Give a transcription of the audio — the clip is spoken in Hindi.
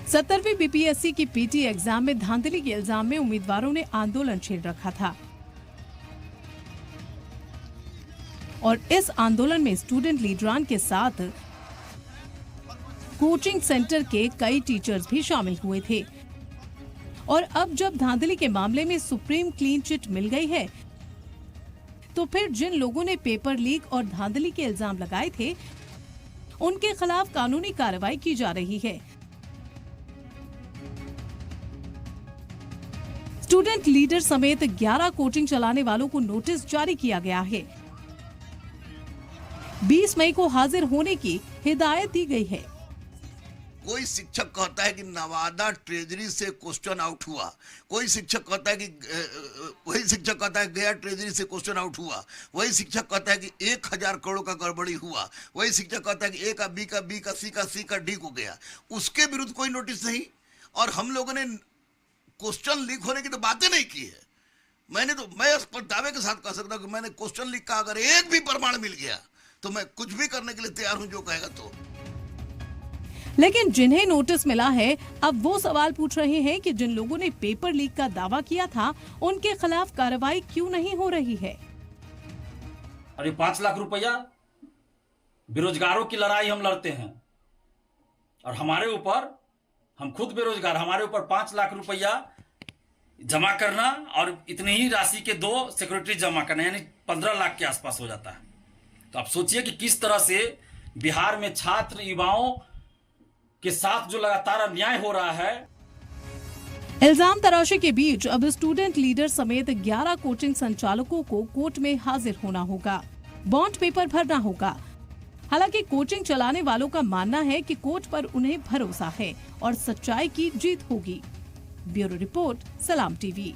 17वीं बीपीएससी की पीटी एग्जाम में धांधली के इल्जाम में उम्मीदवारों ने आंदोलन छेड़ रखा था और इस आंदोलन में स्टूडेंट लीडरान के साथ कोचिंग सेंटर के कई टीचर्स भी शामिल हुए थे। और अब जब धांधली के मामले में सुप्रीम क्लीन चिट मिल गई है, तो फिर जिन लोगों ने पेपर लीक और धांधली के इल्जाम लगाए थे, उनके खिलाफ कानूनी कार्रवाई की जा रही है। स्टूडेंट लीडर समेत 11 कोचिंग चलाने वालों को नोटिस जारी किया गया है। 20 मई को हाजिर होने की हिदायत दी गई है। कोई शिक्षक कहता है कि नवादा ट्रेजरी से क्वेश्चन आउट हुआ, कोई शिक्षक कहता है कि वही शिक्षक कहता है गया ट्रेजरी से क्वेश्चन आउट हुआ, वही शिक्षक कहता है कि 1000 करोड़ का गड़बड़ी हुआ, वही शिक्षक कहता है कि ए का बी का बी का सी का सी का डी को गया। उसके विरुद्ध कोई नोटिस नहीं। और हम लोगों ने क्वेश्चन लीक होने की तो बातें नहीं की है। मैं इस पर दावे के साथ कह सकता हूं कि मैंने क्वेश्चन लीक का अगर एक भी प्रमाण मिल गया तो मैं कुछ भी करने के लिए तैयार हूं, जो कहेगा तो। लेकिन जिन्हें नोटिस मिला है, अब वो सवाल पूछ रहे हैं कि जिन लोगों ने पेपर लीक का दावा किया था, उनके खिलाफ कार्रवाई क्यों नहीं हो रही है। अरे 5 लाख रुपया बेरोजगारों की लड़ाई हम लड़ते हैं और हमारे ऊपर, हम खुद बेरोजगार, हमारे ऊपर 5 लाख रुपया जमा करना और इतनी ही राशि के 2 सिक्योरिटी जमा करना, यानी 15 लाख के आसपास हो जाता है। तो आप सोचिए कि किस तरह से बिहार में छात्र युवाओं के साथ जो लगातार अन्याय हो रहा है। इल्जाम तराशी के बीच अब स्टूडेंट लीडर समेत 11 कोचिंग संचालकों को कोर्ट में हाजिर होना होगा, बॉन्ड पेपर भरना होगा। हालांकि कोचिंग चलाने वालों का मानना है कि कोर्ट पर उन्हें भरोसा है और सच्चाई की जीत होगी। ब्यूरो रिपोर्ट, सलाम टीवी।